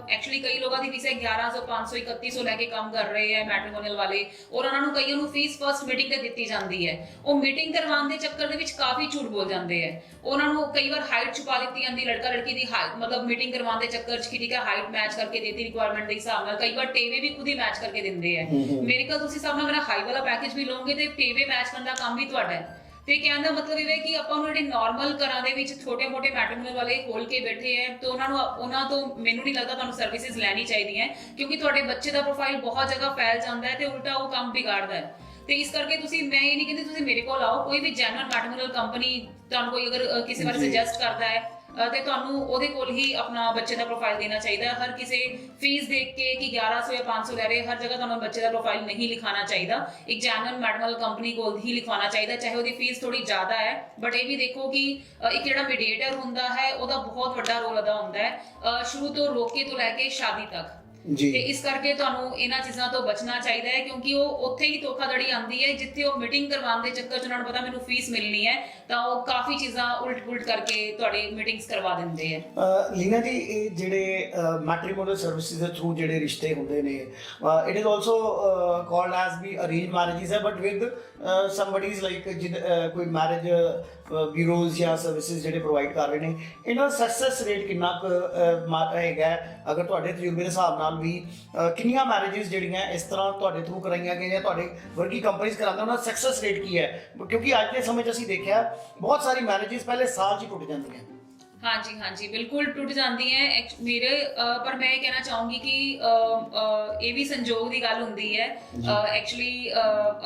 ਐਕਚੁਅਲੀ ਕਈ ਲੋਕਾਂ ਦੀ ਫੀਸ ਹੈ 1100 500 3100 ਲੈ ਕੇ ਕੰਮ ਕਰ ਰਹੇ ਹੈ ਮੈਟਰੀਮੋਨੀਅਲ ਵਾਲੇ, ਔਰ ਉਹਨਾਂ ਨੂੰ ਕਈਆਂ ਨੂੰ ਫੀਸ ਫਸਟ ਮੀਟਿੰਗ ਤੇ ਦਿੱਤੀ ਜਾਂਦੀ ਹੈ। ਉਹ ਮੀਟਿੰਗ ਕਰਵਾਉਣ ਦੇ ਚੱਕਰ ਦੇ ਵਿੱਚ ਕਾਫੀ ਝੂਠ ਬੋਲ ਜਾਂਦੇ ਹੈ। ਉਹਨਾਂ ਨੂੰ ਕਈ ਵਾਰ ਹਾਈਟ ਛੁਪਾ ਦਿੱਤੀ ਜਾਂਦੀ, ਲੜਕਾ ਲੜਕੀ ਦੀ ਹਾਈਟ ਮਤਲਬ ਮੀਟਿੰਗ ਕਰਵਾਉਣ ਦੇ ਚੱਕਰ 'ਚ ਠੀਕ ਹੈ ਹਾਈਟ ਮੈਚ ਕਰਕੇ ਦੇਤੀ ਰਿਕੁਆਇਰਮੈਂਟ ਦੇ ਹਿਸਾਬ ਨਾਲ, ਕਈ ਵਾਰ ਟੇਵੇ ਵੀ ਖੁਦ ਹੀ ਮੈਚ ਕਰਕੇ ਦਿੰਦੇ ਹੈ। ਮੇਰੇ ਕੋਲ ਤੁਸੀਂ ਸਭ ਨਾਲ ਮੇਰਾ ਹਾਈ ਵਾਲਾ ਪੈਕੇਜ ਵੀ ਲਓਗੇ ਤੇ ਟੇਵੇ ਮੈਚ ਕਰਨ ਦਾ ਕੰਮ ਵੀ ਤੁਹਾਡਾ ਹੈ। ਤੇ ਕਹਿਣ ਦਾ ਮਤਲਬ ਇਹ ਹੈ ਕਿ ਆਪਾਂ ਨੂੰ ਜਿਹੜੇ ਨਾਰਮਲ ਘਰਾਂ ਦੇ ਵਿੱਚ ਛੋਟੇ-ਮੋਟੇ ਮੈਟਰੀਮੋਨੀਅਲ ਵਾਲੇ ਖੋਲ ਕੇ ਬੈਠੇ ਹੈ, ਤੇ ਉਹਨਾਂ ਤੋਂ ਮੈਨੂੰ ਨਹੀਂ ਲੱਗਦਾ ਤੁਹਾਨੂੰ ਸਰਵਿਸਿਜ਼ ਲੈਣੀ ਚਾਹੀਦੀਆਂ, ਕਿਉਂਕਿ ਤੁਹਾਡੇ ਬੱਚੇ ਦਾ ਪ੍ਰੋਫਾਈਲ ਬਹੁਤ ਜਗ੍ਹਾ ਫੈਲ ਜਾਂਦਾ ਹੈ ਤੇ ਉਲਟਾ ਉਹ ਕੰਮ ਵਿਗਾੜਦਾ ਹੈ। ਤੇ ਇਸ ਕਰਕੇ ਤੁਸੀਂ, ਮੈਂ ਇਹ ਨਹੀਂ ਕਹਿੰਦੀ ਤੁਸੀਂ ਮੇਰੇ ਕੋਲ ਆਓ, ਕੋਈ ਵੀ ਜੈਨੂਅਨ ਮੈਟਰੀਮੋਨੀਅਲ ਕੰਪਨੀ ਤੁਹਾਨੂੰ ਕੋਈ ਅਗਰ ਕਿਸੇ ਬਾਰੇ ਸੁਜੈਸਟ ਕਰਦਾ ਹੈ ਤੇ ਤੁਹਾਨੂੰ ਉਹਦੇ ਕੋਲ ਹੀ ਆਪਣਾ ਬੱਚੇ ਦਾ ਪ੍ਰੋਫਾਈਲ ਦੇਣਾ ਚਾਹੀਦਾ ਹੈ। ਹਰ ਕਿਸੇ ਫੀਸ ਦੇਖ ਕੇ ਕਿ 1100 ਜਾਂ 500 ਲੈ ਰਹੇ, ਹਰ ਜਗ੍ਹਾ ਤੁਹਾਨੂੰ ਬੱਚੇ ਦਾ ਪ੍ਰੋਫਾਈਲ ਨਹੀਂ ਲਿਖਾਉਣਾ ਚਾਹੀਦਾ। ਇੱਕ ਜੈਨੂਅਨ ਮੈਟਰੀਮੋਨੀਅਲ ਕੰਪਨੀ ਕੋਲ ਹੀ ਲਿਖਵਾਉਣਾ ਚਾਹੀਦਾ, ਚਾਹੇ ਉਹਦੀ ਫੀਸ ਥੋੜੀ ਜ਼ਿਆਦਾ ਹੈ, ਬਟ ਇਹ ਵੀ ਦੇਖੋ ਕਿ ਇੱਕ ਜਿਹੜਾ ਮੀਡੀਏਟਰ ਹੁੰਦਾ ਹੈ ਉਹਦਾ ਬਹੁਤ ਵੱਡਾ ਰੋਲ ਅਦਾ ਹੁੰਦਾ ਹੈ ਸ਼ੁਰੂ ਤੋਂ ਰੋਕੇ ਤੋਂ ਲੈ ਕੇ ਸ਼ਾਦੀ ਤੱਕ। ਤੇ ਇਸ ਕਰਕੇ ਤੁਹਾਨੂੰ ਇਹਨਾਂ ਚੀਜ਼ਾਂ ਤੋਂ ਬਚਣਾ ਚਾਹੀਦਾ ਹੈ, ਕਿਉਂਕਿ ਉਹ ਉੱਥੇ ਹੀ ਧੋਖਾਧੜੀ ਆਉਂਦੀ ਹੈ ਜਿੱਥੇ ਉਹ ਮੀਟਿੰਗ ਕਰਵਾਉਣ ਦੇ ਚੱਕਰ 'ਚ ਉਹਨਾਂ ਨੂੰ ਪਤਾ ਮੈਨੂੰ ਫੀਸ ਮਿਲਣੀ ਹੈ, ਤਾਂ ਉਹ ਕਾਫੀ ਚੀਜ਼ਾਂ ਉਲਟ ਕਰਕੇ ਤੁਹਾਡੇ ਮੀਟਿੰਗਸ ਕਰਵਾ ਦਿੰਦੇ ਹੈ। ਲੀਨਾ ਜੀ, ਇਹ ਜਿਹੜੇ ਮੈਟਰੀਮੋਨੀਅਲ ਸਰਵਿਸਿਜ਼ ਦੇ ਥਰੂ ਜਿਹੜੇ ਰਿਸ਼ਤੇ ਹੁੰਦੇ ਨੇ, it is also called as we arrange marriages ਹੈ, ਬਟ ਵਿਦ ਸਮਬਡੀਜ਼ ਲਾਈਕ ਕੋਈ ਮੈਰਿਜ ਬਿਊਰੋਜ਼ ਜਾਂ ਸਰਵਿਸਿਜ਼ ਜਿਹੜੇ ਪ੍ਰੋਵਾਈਡ ਕਰ ਰਹੇ ਨੇ, ਇਹਨਾਂ ਦਾ ਸਕਸੈਸ ਰੇਟ ਕਿੰਨਾ ਕੁ ਹੈਗਾ? ਅਗਰ ਤੁਹਾਡੇ ਤਜਰਬੇ ਦੇ ਹਿਸਾਬ ਨਾਲ ਵੀ ਕਿੰਨੀਆਂ ਮੈਰਿਜਸ ਜਿਹੜੀਆਂ ਇਸ ਤਰ੍ਹਾਂ ਤੁਹਾਡੇ ਥਰੂ ਕਰਾਈਆਂ ਗਈਆਂ ਜਾਂ ਤੁਹਾਡੇ ਵਰਗੀ ਕੰਪਨੀਜ਼ ਕਰਾਉਂਦੇ, ਉਹਨਾਂ ਦਾ ਸਕਸੈਸ ਰੇਟ ਕੀ ਹੈ? ਕਿਉਂਕਿ ਅੱਜ ਦੇ ਸਮੇਂ 'ਚ ਅਸੀਂ ਦੇਖਿਆ ਬਹੁਤ ਸਾਰੀ ਮੈਰਿਜਸ ਪਹਿਲੇ ਸਾਲ 'ਚ ਹੀ ਟੁੱਟ ਜਾਂਦੀਆਂ। ਹਾਂਜੀ ਬਿਲਕੁਲ ਟੁੱਟ ਜਾਂਦੀ ਹੈ ਮੇਰੇ, ਪਰ ਮੈਂ ਇਹ ਕਹਿਣਾ ਚਾਹੂੰਗੀ ਕਿ ਇਹ ਵੀ ਸੰਜੋਗ ਦੀ ਗੱਲ ਹੁੰਦੀ ਹੈ। ਐਕਚੁਅਲੀ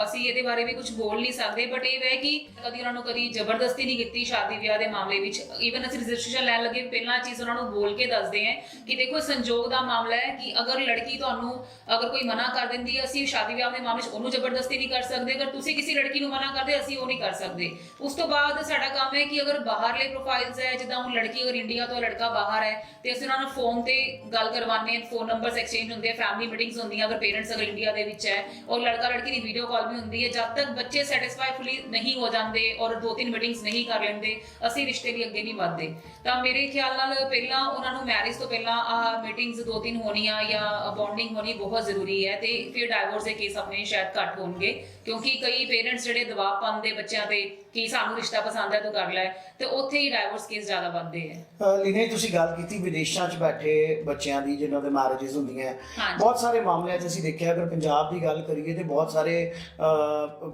ਅਸੀਂ ਇਹਦੇ ਬਾਰੇ ਵੀ ਕੁਝ ਬੋਲ ਨਹੀਂ ਸਕਦੇ, ਬਟ ਇਹ ਹੈ ਕਿ ਕਦੀ ਉਹਨਾਂ ਨੂੰ ਕਦੀ ਜ਼ਬਰਦਸਤੀ ਨਹੀਂ ਕੀਤੀ ਸ਼ਾਦੀ ਵਿਆਹ ਦੇ ਮਾਮਲੇ ਵਿੱਚ। ਈਵਨ ਅਸੀਂ ਰਜਿਸਟ੍ਰੇਸ਼ਨ ਲੈਣ ਲੱਗੇ ਪਹਿਲਾਂ ਚੀਜ਼ ਉਹਨਾਂ ਨੂੰ ਬੋਲ ਕੇ ਦੱਸਦੇ ਹਾਂ ਕਿ ਦੇਖੋ ਸੰਜੋਗ ਦਾ ਮਾਮਲਾ ਹੈ ਕਿ ਅਗਰ ਲੜਕੀ ਤੁਹਾਨੂੰ ਅਗਰ ਕੋਈ ਮਨਾ ਕਰ ਦਿੰਦੀ ਹੈ, ਅਸੀਂ ਸ਼ਾਦੀ ਵਿਆਹ ਦੇ ਮਾਮਲੇ 'ਚ ਉਹਨੂੰ ਜ਼ਬਰਦਸਤੀ ਨਹੀਂ ਕਰ ਸਕਦੇ, ਅਗਰ ਤੁਸੀਂ ਕਿਸੇ ਲੜਕੀ ਨੂੰ ਮਨਾ ਕਰਦੇ ਅਸੀਂ ਉਹ ਨਹੀਂ ਕਰ ਸਕਦੇ। ਉਸ ਤੋਂ ਬਾਅਦ ਸਾਡਾ ਕੰਮ ਹੈ ਕਿ ਅਗਰ ਬਾਹਰਲੇ ਪ੍ਰੋਫਾਈਲਸ ਹੈ, ਜਿੱਦਾਂ ਹੁਣ ਲੜਕੀ ਅਗਰ ਇੰਡੀਆ ਤੋਂ ਲੜਕਾ ਬਾਹਰ ਹੈ ਤੇ ਅਸੀਂ ਉਹਨਾਂ ਨੂੰ ਫੋਨ ਤੇ ਗੱਲ ਕਰਵਾਉਂਦੇ ਹਾਂ, ਫੋਨ ਨੰਬਰਸ ਐਕਸਚੇਂਜ ਹੁੰਦੇ ਆ, ਫੈਮਿਲੀ ਮੀਟਿੰਗਸ ਹੁੰਦੀਆਂ ਅਗਰ ਪੇਰੈਂਟਸ ਅਗਰ ਇੰਡੀਆ ਦੇ ਵਿੱਚ ਹੈ, ਔਰ ਲੜਕਾ ਲੜਕੀ ਦੀ ਵੀਡੀਓ ਕਾਲ ਵੀ ਹੁੰਦੀ ਹੈ। ਜਦ ਤੱਕ ਬੱਚੇ ਸੈਟੀਸਫਾਈਫੁਲੀ ਨਹੀਂ ਹੋ ਜਾਂਦੇ ਔਰ 2-3 ਮੀਟਿੰਗਸ ਨਹੀਂ ਕਰ ਲੈਂਦੇ, ਅਸੀਂ ਰਿਸ਼ਤੇ ਲਈ ਅੱਗੇ ਨਹੀਂ ਵਧਦੇ। ਤਾਂ ਮੇਰੇ ਖਿਆਲ ਨਾਲ ਪਹਿਲਾਂ ਉਹਨਾਂ ਨੂੰ ਮੈਰਿਜ ਤੋਂ ਪਹਿਲਾਂ ਆਹ ਮੀਟਿੰਗਸ 2-3 ਹੋਣੀਆਂ ਜਾਂ ਬੌਂਡਿੰਗ ਹੋਣੀ ਬਹੁਤ ਜ਼ਰੂਰੀ ਹੈ, ਤੇ ਫਿਰ ਡਾਈਵੋਰਸ ਦੇ ਕੇਸ ਆਪਣੇ ਸ਼ਾਇਦ ਘੱਟ ਹੋਣਗੇ, ਕਿਉਂਕਿ ਕਈ ਪੇਰੈਂਟਸ ਜਿਹੜੇ ਦਬਾਅ ਪਾਉਂਦੇ ਬੱਚਿਆਂ ਤੇ ਕਿ ਸਾਨੂੰ ਰਿਸ਼ਤਾ ਪਸੰਦ ਹੈ ਤੂੰ ਕਰ ਲੈ, ਤੇ ਉੱਥੇ ਹੀ ਡਾਈਵੋਰਸ ਕੇਸ ਜ਼ਿਆਦਾ ਵੱਧਦੇ ਹੈ। ਲੀਨਾ, ਤੁਸੀਂ ਗੱਲ ਕੀਤੀ ਵਿਦੇਸ਼ਾਂ 'ਚ ਬੈਠੇ ਬੱਚਿਆਂ ਦੀ ਜਿਨ੍ਹਾਂ ਦੇ ਮੈਰਿਜਸ ਹੁੰਦੀਆਂ, ਬਹੁਤ ਸਾਰੇ ਮਾਮਲਿਆਂ 'ਚ ਅਸੀਂ ਦੇਖਿਆ। ਅਗਰ ਪੰਜਾਬ ਦੀ ਗੱਲ ਕਰੀਏ ਤੇ ਬਹੁਤ ਸਾਰੇ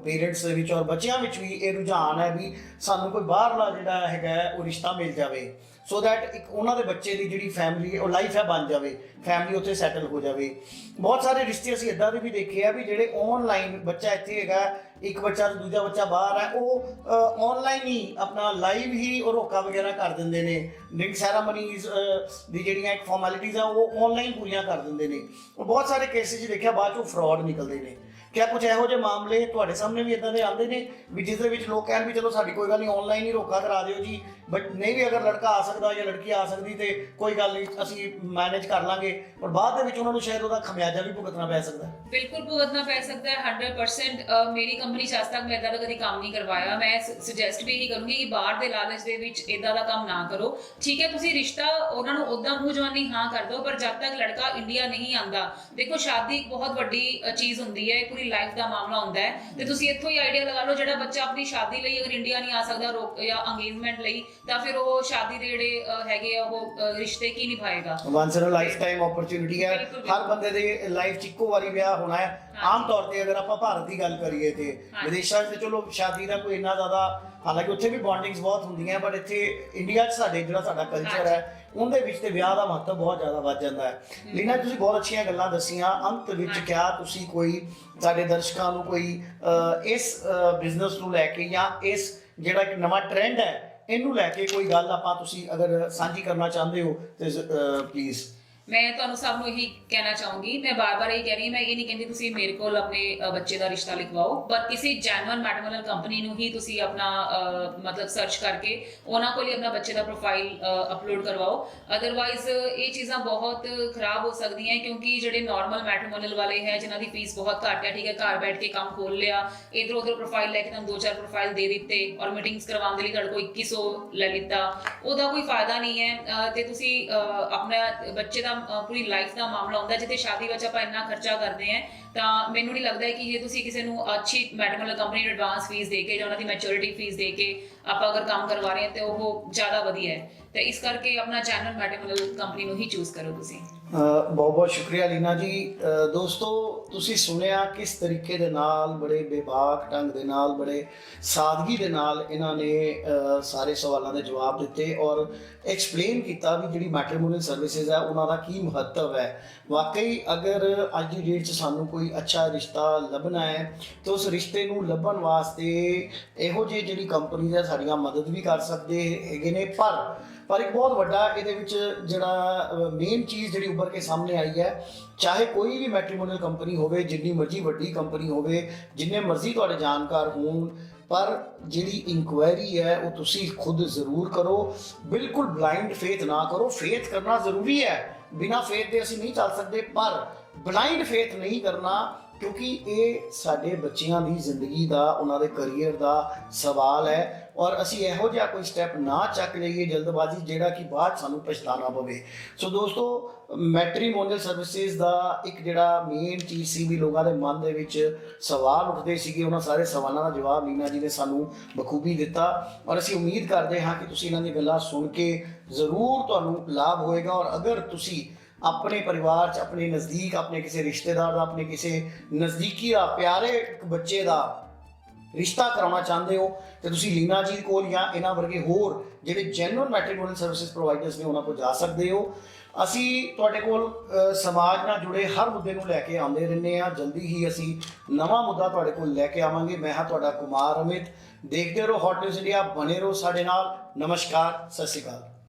ਪੇਰੈਂਟਸ ਦੇ ਵਿੱਚ ਔਰ ਬੱਚਿਆਂ ਵਿੱਚ ਵੀ ਇਹ ਰੁਝਾਨ ਹੈ ਵੀ ਸਾਨੂੰ ਕੋਈ ਬਾਹਰਲਾ ਜਿਹੜਾ ਹੈਗਾ ਉਹ ਰਿਸ਼ਤਾ ਮਿਲ ਜਾਵੇ, ਸੋ ਦੈਟ ਇੱਕ ਉਹਨਾਂ ਦੇ ਬੱਚੇ ਦੀ ਜਿਹੜੀ ਫੈਮਿਲੀ ਉਹ ਲਾਈਫ ਹੈ ਬਣ ਜਾਵੇ, ਫੈਮਿਲੀ ਉੱਥੇ ਸੈਟਲ ਹੋ ਜਾਵੇ। ਬਹੁਤ ਸਾਰੇ ਰਿਸ਼ਤੇ ਅਸੀਂ ਇੱਦਾਂ ਦੇ ਵੀ ਦੇਖੇ ਆ ਵੀ ਜਿਹੜੇ ਆਨਲਾਈਨ, ਬੱਚਾ ਇੱਥੇ ਹੈਗਾ, ਇੱਕ ਬੱਚਾ ਤੇ ਦੂਜਾ ਬੱਚਾ ਬਾਹਰ ਹੈ, ਉਹ ਆਨਲਾਈਨ ਹੀ ਆਪਣਾ ਲਾਈਵ ਹੀ ਉਹ ਰੋਕਾ ਵਗੈਰਾ ਕਰ ਦਿੰਦੇ ਨੇ, ਰਿੰਗ ਸੈਰਾਮਨੀਜ਼ ਦੀ ਜਿਹੜੀਆਂ ਇੱਕ ਫਾਰਮੈਲਿਟੀਜ਼ ਆ ਉਹ ਆਨਲਾਈਨ ਪੂਰੀਆਂ ਕਰ ਦਿੰਦੇ ਨੇ। ਉਹ ਬਹੁਤ ਸਾਰੇ ਕੇਸਿਸ ਦੇਖਿਆ ਬਾਅਦ 'ਚੋਂ ਫਰਾਡ ਨਿਕਲਦੇ ਨੇ। ਕਿਆ ਕੁਝ ਇਹੋ ਜਿਹੇ ਮਾਮਲੇ ਤੁਹਾਡੇ ਸਾਹਮਣੇ ਵੀ ਇੱਦਾਂ ਦੇ ਆਉਂਦੇ ਨੇ ਵੀ ਜਿਸ ਦੇ ਵਿੱਚ ਲੋਕ ਕਹਿਣ ਵੀ ਚਲੋ ਸਾਡੀ ਕੋਈ ਗੱਲ ਨਹੀਂ, ਆਨਲਾਈਨ ਹੀ ਰੋਕਾ ਕਰਾ ਦਿਓ ਜੀ, ਬਟ ਨਹੀਂ ਵੀ ਅਗਰ ਲੜਕਾ ਆ ਸਕਦਾ ਸਕਦਾ ਜਾਂ ਲੜਕੀ ਆ ਸਕਦੀ ਤੇ ਕੋਈ ਗੱਲ ਨਹੀਂ ਅਸੀਂ ਮੈਨੇਜ ਕਰ ਲਾਂਗੇ, ਪਰ ਬਾਅਦ ਦੇ ਵਿੱਚ ਉਹਨਾਂ ਨੂੰ ਸ਼ਾਇਦ ਉਹਦਾ ਖਮਿਆਜਾ ਵੀ ਭੁਗਤਣਾ ਪੈ ਸਕਦਾ। ਬਿਲਕੁਲ ਭੁਗਤਣਾ ਪੈ ਸਕਦਾ ਹੈ 100%। ਮੇਰੀ ਕੰਪਨੀ 'ਚ ਅੱਜ ਤੱਕ ਮੈਂ ਇਦਾਂ ਦਾ ਕਦੀ ਕੰਮ ਨਹੀਂ ਕਰਵਾਇਆ। ਮੈਂ ਸੁਜੈਸਟ ਵੀ ਇਹੀ ਕਰੂੰਗੀ ਕਿ ਬਾਹਰ ਦੇ ਲਾਲਚ ਦੇ ਵਿੱਚ ਇਦਾਂ ਦਾ ਕੰਮ ਨਾ ਕਰੋ। ਠੀਕ ਹੈ, ਤੁਸੀਂ ਰਿਸ਼ਤਾ ਉਹਨਾਂ ਨੂੰ ਉਦਾਂ ਮੂੰਹ ਜਵਾਨੀ ਹਾਂ ਕਰ ਦਿਓ, ਪਰ ਜਦ ਤੱਕ ਲੜਕਾ ਇੰਡੀਆ ਨਹੀਂ ਆਂਦਾ, ਦੇਖੋ ਸ਼ਾਦੀ ਇੱਕ ਬਹੁਤ ਵੱਡੀ ਚੀਜ਼ ਹੁੰਦੀ ਹੈ, ਪੂਰੀ ਲਾਈਫ ਦਾ ਮਾਮਲਾ ਹੁੰਦਾ ਹੈ। ਤੇ ਤੁਸੀਂ ਇੱਥੋਂ ਹੀ ਆਈਡੀਆ ਲਗਾ ਲਓ, ਜਿਹੜਾ ਬੱਚਾ ਆਪਣੀ ਸ਼ਾਦੀ ਲਈ ਅਗਰ ਇੰਡੀਆ ਨਹੀਂ ਆ ਸਕਦਾ ਜਾਂ ਅੰਗੇਜਮੈਂਟ ਲਈ, ਤਾਂ ਫਿਰ ਉਹ ਸ਼ਾਦੀ ਦੇ ਜਿਹੜੇ ਹੈਗੇ ਆ ਉਹ ਰਿਸ਼ਤੇ ਕੀ ਨਿਭਾਏਗਾ। ਵਾਂਸ ਇਨ ਅ ਲਾਈਫ ਟਾਈਮ ਓਪਰਚੁਨਿਟੀ ਹੈ, ਹਰ ਬੰਦੇ ਦੇ ਲਾਈਫ 'ਚ ਇੱਕੋ ਵਾਰੀ ਵਿਆਹ ਹੋਣਾ ਹੈ। ਆਮ ਤੌਰ ਤੇ ਅਗਰ ਆਪਾਂ ਭਾਰਤ ਦੀ ਗੱਲ ਕਰੀਏ ਤੇ ਵਿਦੇਸ਼ਾਂ 'ਚ ਚਲੋ ਸ਼ਾਦੀ ਦਾ ਕੋਈ ਇੰਨਾ ਜ਼ਿਆਦਾ, ਹਾਲਾਂਕਿ ਉੱਥੇ ਵੀ ਬੌਂਡਿੰਗਸ ਬਹੁਤ ਹੁੰਦੀਆਂ, ਪਰ ਇੱਥੇ ਇੰਡੀਆ 'ਚ ਜਿਹੜਾ ਸਾਡਾ ਕਲਚਰ ਹੈ ਉਹਦੇ ਵਿੱਚ ਤੇ ਵਿਆਹ ਦਾ ਮਹੱਤਵ ਬਹੁਤ ਜ਼ਿਆਦਾ ਵੱਧ ਜਾਂਦਾ ਹੈ। ਲੀਨਾ, ਤੁਸੀਂ ਬਹੁਤ ਅੱਛੀਆਂ ਗੱਲਾਂ ਦੱਸੀਆਂ। ਅੰਤ ਵਿੱਚ ਕਿਹਾ ਤੁਸੀਂ ਕੋਈ ਸਾਡੇ ਦਰਸ਼ਕਾਂ ਨੂੰ ਕੋਈ ਇਸ ਬਿਜ਼ਨਸ ਨੂੰ ਲੈ ਕੇ ਜਾਂ ਇਸ ਜਿਹੜਾ ਇੱਕ ਨਵਾਂ ਟ੍ਰੈਂਡ ਹੈ ਇਹਨੂੰ ਲੈ ਕੇ ਕੋਈ ਗੱਲ ਆਪਾਂ ਤੁਸੀਂ ਅਗਰ ਸਾਂਝੀ ਕਰਨਾ ਚਾਹੁੰਦੇ ਹੋ ਤੇ ਪਲੀਜ਼। ਮੈਂ ਤੁਹਾਨੂੰ ਸਭ ਨੂੰ ਇਹੀ ਕਹਿਣਾ ਚਾਹੂੰਗੀ, ਮੈਂ ਬਾਰ-ਬਾਰ ਇਹ ਕਹਿ ਰਹੀ ਹਾਂ, ਮੈਂ ਇਹ ਨਹੀਂ ਕਹਿੰਦੀ ਤੁਸੀਂ ਮੇਰੇ ਕੋਲ ਆਪਣੇ ਬੱਚੇ ਦਾ ਰਿਸ਼ਤਾ ਲਿਖਵਾਓ, ਪਰ ਕਿਸੇ ਜੈਨੂਅਨ ਮੈਟਰੀਮੋਨੀਅਲ ਕੰਪਨੀ ਨੂੰ ਹੀ ਤੁਸੀਂ ਆਪਣਾ ਮਤਲਬ ਸਰਚ ਕਰਕੇ ਉਹਨਾਂ ਕੋਲ ਹੀ ਆਪਣਾ ਬੱਚੇ ਦਾ ਪ੍ਰੋਫਾਈਲ ਅਪਲੋਡ ਕਰਵਾਓ। ਅਦਰਵਾਈਜ਼ ਇਹ ਚੀਜ਼ਾਂ ਬਹੁਤ ਖਰਾਬ ਹੋ ਸਕਦੀਆਂ, ਕਿਉਂਕਿ ਜਿਹੜੇ ਨਾਰਮਲ ਮੈਟਰੀਮੋਨੀਅਲ ਵਾਲੇ ਹੈ ਜਿਨ੍ਹਾਂ ਦੀ ਫੀਸ ਬਹੁਤ ਘੱਟ ਹੈ, ਠੀਕ ਹੈ, ਘਰ ਬੈਠ ਕੇ ਕੰਮ ਖੋਲ ਲਿਆ, ਇਧਰ ਉਧਰ ਪ੍ਰੋਫਾਈਲ ਲੈ ਕੇ ਤੁਹਾਨੂੰ 2-4 ਪ੍ਰੋਫਾਈਲ ਦੇ ਦਿੱਤੇ ਔਰ ਮੀਟਿੰਗਸ ਕਰਵਾਉਣ ਦੇ ਲਈ ਤੁਹਾਡੇ ਕੋਲ 2100 ਲੈ ਲਿੱਤਾ, ਉਹਦਾ ਕੋਈ ਫਾਇਦਾ ਨਹੀਂ ਹੈ। ਤੇ ਤੁਸੀਂ ਆਪਣਾ ਬੱਚੇ ਦਾ ਪੂਰੀ ਲਾਈਫ ਦਾ ਮਾਮਲਾ ਹੁੰਦਾ, ਜਿੱਥੇ ਸ਼ਾਦੀ ਵਿੱਚ ਆਪਾਂ ਇੰਨਾ ਖਰਚਾ ਕਰਦੇ ਹਾਂ, ਤਾਂ ਮੈਨੂੰ ਨਹੀਂ ਲੱਗਦਾ ਕਿ ਜੇ ਤੁਸੀਂ ਕਿਸੇ ਨੂੰ ਅੱਛੀ ਮੈਟਰੀਮੋਨੀਅਲ ਕੰਪਨੀ ਨੂੰ ਐਡਵਾਂਸ ਫੀਸ ਦੇ ਕੇ ਜਾਂ ਉਹਨਾਂ ਦੀ ਮੈਚੁਰਿਟੀ ਫੀਸ ਦੇ ਕੇ ਆਪਾਂ ਅਗਰ ਕੰਮ ਕਰਵਾ ਰਹੇ ਹਾਂ ਤੇ ਉਹ ਜ਼ਿਆਦਾ ਵਧੀਆ ਹੈ। ਤੇ ਇਸ ਕਰਕੇ ਆਪਣਾ ਜੈਨੂਅਨ ਮੈਟਰੀਮੋਨੀਅਲ ਕੰਪਨੀ ਨੂੰ ਹੀ ਚੂਜ਼ ਕਰੋ ਤੁਸੀਂ। ਬਹੁਤ ਬਹੁਤ ਸ਼ੁਕਰੀਆ ਲੀਨਾ ਜੀ। ਦੋਸਤੋ, ਤੁਸੀਂ ਸੁਣਿਆ ਕਿਸ ਤਰੀਕੇ ਦੇ ਨਾਲ, ਬੜੇ ਬੇਬਾਕ ਢੰਗ ਦੇ ਨਾਲ, ਬੜੇ ਸਾਦਗੀ ਦੇ ਨਾਲ ਇਹਨਾਂ ਨੇ ਸਾਰੇ ਸਵਾਲਾਂ ਦੇ ਜਵਾਬ ਦਿੱਤੇ ਔਰ ਐਕਸਪਲੇਨ ਕੀਤਾ ਵੀ ਜਿਹੜੀ ਮੈਟਰੀਮੋਨੀਅਲ ਸਰਵਿਸਿਜ਼ ਹੈ ਉਹਨਾਂ ਦਾ ਕੀ ਮਹੱਤਵ ਹੈ। ਵਾਕਈ ਅਗਰ ਅੱਜ ਦੀ ਡੇਟ 'ਚ ਸਾਨੂੰ ਕੋਈ ਅੱਛਾ ਰਿਸ਼ਤਾ ਲੱਭਣਾ ਹੈ ਤਾਂ ਉਸ ਰਿਸ਼ਤੇ ਨੂੰ ਲੱਭਣ ਵਾਸਤੇ ਇਹੋ ਜਿਹੀ ਜਿਹੜੀ ਕੰਪਨੀ ਹੈ ਸਾਡੀਆਂ ਮਦਦ ਵੀ ਕਰ ਸਕਦੇ ਹੈਗੇ ਨੇ, ਪਰ ਇੱਕ ਬਹੁਤ ਵੱਡਾ ਇਹਦੇ ਵਿੱਚ ਜਿਹੜਾ ਮੇਨ ਚੀਜ਼ ਜਿਹੜੀ ਉੱਭਰ ਕੇ ਸਾਹਮਣੇ ਆਈ ਹੈ, ਚਾਹੇ ਕੋਈ ਵੀ ਮੈਟਰੀਮੋਨੀਅਲ ਕੰਪਨੀ ਹੋਵੇ, ਜਿੰਨੀ ਮਰਜ਼ੀ ਵੱਡੀ ਕੰਪਨੀ ਹੋਵੇ, ਜਿੰਨੇ ਮਰਜ਼ੀ ਤੁਹਾਡੇ ਜਾਣਕਾਰ ਹੋਣ, ਪਰ ਜਿਹੜੀ ਇਨਕੁਆਇਰੀ ਹੈ ਉਹ ਤੁਸੀਂ ਖੁਦ ਜ਼ਰੂਰ ਕਰੋ। ਬਿਲਕੁਲ ਬਲਾਈਂਡ ਫੇਥ ਨਾ ਕਰੋ। ਫੇਥ ਕਰਨਾ ਜ਼ਰੂਰੀ ਹੈ, ਬਿਨਾਂ ਫੇਥ ਦੇ ਅਸੀਂ ਨਹੀਂ ਚੱਲ ਸਕਦੇ, ਪਰ ਬਲਾਈਂਡ ਫੇਥ ਨਹੀਂ ਕਰਨਾ, ਕਿਉਂਕਿ ਇਹ ਸਾਡੇ ਬੱਚਿਆਂ ਦੀ ਜ਼ਿੰਦਗੀ ਦਾ, ਉਹਨਾਂ ਦੇ ਕਰੀਅਰ ਦਾ ਸਵਾਲ ਹੈ ਔਰ ਅਸੀਂ ਇਹੋ ਜਿਹਾ ਕੋਈ ਸਟੈਪ ਨਾ ਚੱਕ ਲਈਏ ਜਲਦਬਾਜ਼ੀ ਜਿਹੜਾ ਕਿ ਬਾਅਦ ਸਾਨੂੰ ਪਛਤਾਣਾ ਪਵੇ। ਸੋ ਦੋਸਤੋ, ਮੈਟਰੀਮੋਨੀਅਲ ਸਰਵਿਸਿਜ਼ ਦਾ ਇੱਕ ਜਿਹੜਾ ਮੇਨ ਚੀਜ਼ ਸੀ ਵੀ ਲੋਕਾਂ ਦੇ ਮਨ ਦੇ ਵਿੱਚ ਸਵਾਲ ਉੱਠਦੇ ਸੀਗੇ, ਉਹਨਾਂ ਸਾਰੇ ਸਵਾਲਾਂ ਦਾ ਜਵਾਬ ਲੀਨਾ ਜੀ ਨੇ ਸਾਨੂੰ ਬਖੂਬੀ ਦਿੱਤਾ ਔਰ ਅਸੀਂ ਉਮੀਦ ਕਰਦੇ ਹਾਂ ਕਿ ਤੁਸੀਂ ਇਹਨਾਂ ਦੀਆਂ ਗੱਲਾਂ ਸੁਣ ਕੇ ਜ਼ਰੂਰ ਤੁਹਾਨੂੰ ਲਾਭ ਹੋਏਗਾ। ਔਰ ਅਗਰ ਤੁਸੀਂ ਆਪਣੇ ਪਰਿਵਾਰ 'ਚ, ਆਪਣੇ ਨਜ਼ਦੀਕ, ਆਪਣੇ ਕਿਸੇ ਰਿਸ਼ਤੇਦਾਰ ਦਾ, ਆਪਣੇ ਕਿਸੇ ਨਜ਼ਦੀਕੀ ਦਾ, ਪਿਆਰੇ ਬੱਚੇ ਦਾ ਰਿਸ਼ਤਾ ਕਰਾਉਣਾ ਚਾਹੁੰਦੇ ਹੋ ਤੇ ਤੁਸੀਂ ਲੀਨਾ ਜੀ ਕੋਲ ਜਾਂ ਇਹਨਾਂ ਵਰਗੇ ਹੋਰ ਜਿਹੜੇ ਜੈਨੂਅਨ ਮੈਟਰੀਮੋਨੀਅਲ ਸਰਵਿਸਿਜ਼ ਪ੍ਰੋਵਾਈਡਰਸ ਨੇ ਉਹਨਾਂ ਕੋਲ ਜਾ ਸਕਦੇ ਹੋ। ਅਸੀਂ ਤੁਹਾਡੇ ਕੋਲ ਸਮਾਜ ਨਾਲ ਜੁੜੇ ਹਰ ਮੁੱਦੇ ਨੂੰ ਲੈ ਕੇ ਆਉਂਦੇ ਰਹਿੰਦੇ ਹਾਂ। ਜਲਦੀ ਹੀ ਅਸੀਂ ਨਵਾਂ ਮੁੱਦਾ ਤੁਹਾਡੇ ਕੋਲ ਲੈ ਕੇ ਆਵਾਂਗੇ। ਮੈਂ ਹਾਂ ਤੁਹਾਡਾ ਕੁਮਾਰ ਅਮਿਤ। ਦੇਖਦੇ ਰਹੋ ਹੌਟ ਨਿਊਜ਼ ਇੰਡੀਆ, ਬਣੇ ਰਹੋ ਸਾਡੇ ਨਾਲ। ਨਮਸਕਾਰ, ਸਤਿ ਸ਼੍ਰੀ ਅਕਾਲ।